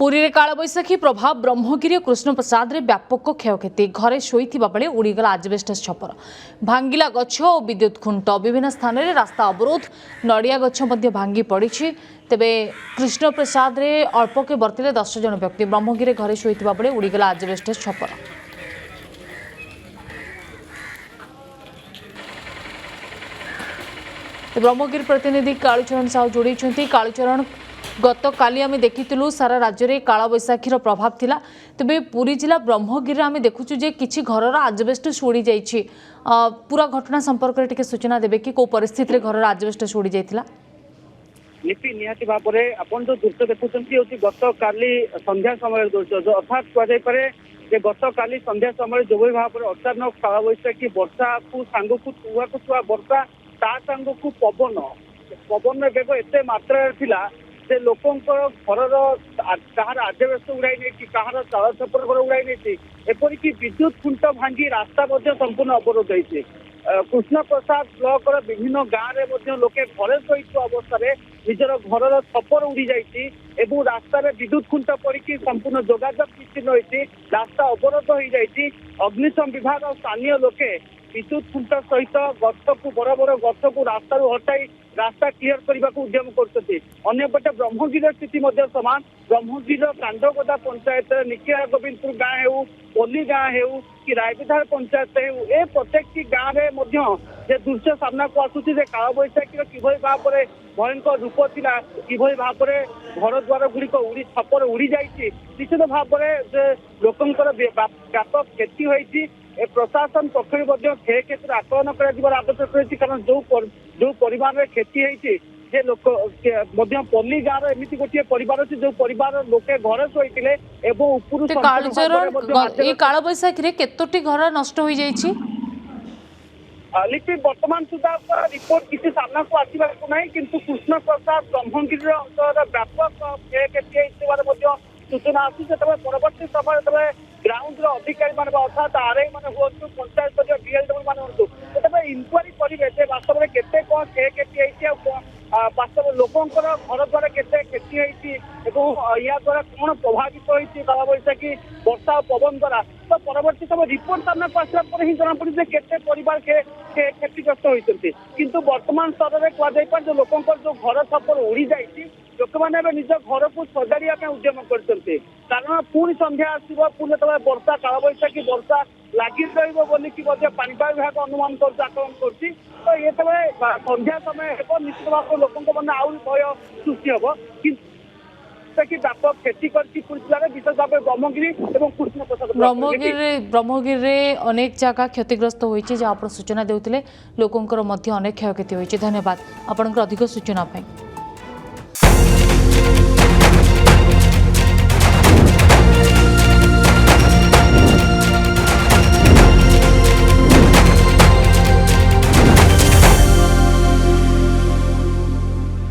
पुरी रे कालबैशाखी प्रभाव ब्रह्मगिरी कृष्णप्रसाद रे व्यापक क्षयक्षति घरे शोईथिबा बेले उड़ीगला आजबेस्टस छपर भांगिला गछ और विद्युत खुंट विभिन्न स्थान में रास्ता अवरोध नड़िया गछ मध्य भांगी पड़ी तेबे कृष्णप्रसाद रे अल्पके बर्तिले 10 जन व्यक्ति ब्रह्मगिरी घरे शोईथिबा बेले उड़ीगला आजबेस्टस छपर। ब्रह्मगिरी प्रतिनिधि कालीचरण साहू जोड़ी कालीचरण गत काली आम देखिलु सारा राज्य में कालबैशाखीर प्रभाव थिला तेबे पुरी जिला ब्रह्मगिरी आम देखुचु जे किछि घरर आजबेस्टस उड़ी जाइछि पूरा घटना संपर्क में टिके सूचना देबे कि को परिस्थिति रे घरर आजबेस्टस उड़ी जाइथिला। निहाती भाव में आपन जो दृश्य देखुंट गत काली संध्या समय दृश्य जो अर्थात कहुए गत काली संध्या समय जो भाव में अचानक कालबैशाखी वर्षा को सांग को छुआ वर्षा ता सांग को पवन बेग एत मात्रा थिला से लोकंकर घर कहार आजबेस्ट उड़ाई नहीं कहार चाल छपर घर उड़ाई नहीं एपरिक विद्युत खुंट भांगी रास्ता संपूर्ण अवरोध होती कृष्णप्रसाद ब्लॉक विभिन्न गाँव में लोके घरे शोई अवस्था निजर घर छपर उड़ी जाइए रास्ता विद्युत खुंट पड़ी संपूर्ण जोगाजोग विच्छिन्न होती रास्ता अवरोध हो जाइए अग्निशम विभाग और स्थानीय लोके विद्युत खुंट सहित गछ को बड़ बड़ गछ को रास्ता हटाई रास्ता क्लीयर करने को उद्यम करपटे ब्रह्मगिरी स्थिति सामान ब्रह्मगिरी कांडगोदा पंचायत निकिया गोविंदपुर गाँव हो पल्ली गाँव हो कि रायविधार पंचायत हो ए प्रत्येक गाँव में दृश्य सामना को आसूसी कालबैशाखी किभली भाव में भयंकर रूप थिला किभली भाव में घर द्वार गुड़िक उड़ी छपर उड़ी जाइए निश्चित भाव में लोकंकर व्यापक क्षति होती प्रशासन पक्ष क्षयक्षति आकलन कर आवश्यक रही कारण जो परिवार में क्षति होती लोक पल्ली गाँव एमती गोटे परिवार अच्छे जो परिवार लोके घर शोते कालबैशाखी केतोटी घर नष्ट हो जाइए लिपि वर्तमान सुधा रिपोर्ट किसी सामना को आसवा ना किंतु कृष्णप्रसाद ब्रह्मगिरी अंचल व्यापक क्षयक्षति सूचना आसूँ परवर्ती समय ग्राउंड अधिकारी मान अर्थात आरआई मान हूँ पंचायत डीएलडब्ल्यू मान हूँ इनक्वारी करेंगे वास्तव में केते कौन क्षयक्षति वास्तव लोकंर घर द्वारा केते क्षति होती या द्वारा कौन प्रभावित होती कालबैशाखी वर्षा और पवन द्वारा तो परवर्ती समय रिपोर्ट सामना को आसला पर ही जना पड़ी केते परिवार क्षतिग्रस्त होती किंतु वर्तमान स्तर में कहुपर जो लोकंर जो घर छपर उड़ी जाइए लोक मैंने निज घर को सजाड़ा उद्यम करते कारण पुणी संध्या आसो पुणी जो वर्षा कालबैशाखी वर्षा लगी पानीपाग विभाग अनुमान आकलन कर तो ये संध्या समय निश्चित भाव लोक मैंने आउ भय सृष्टि हम कि व्यापक क्षति कर विशेष भाव ब्रह्मगिरी और कृष्णप्रसाद ब्रह्मगिरी अनेक जगह क्षतिग्रस्त होती जहाँ सूचना देते लोकंर अनेक क्षयक्षति होती। धन्यवाद आपंकर अधिक सूचना।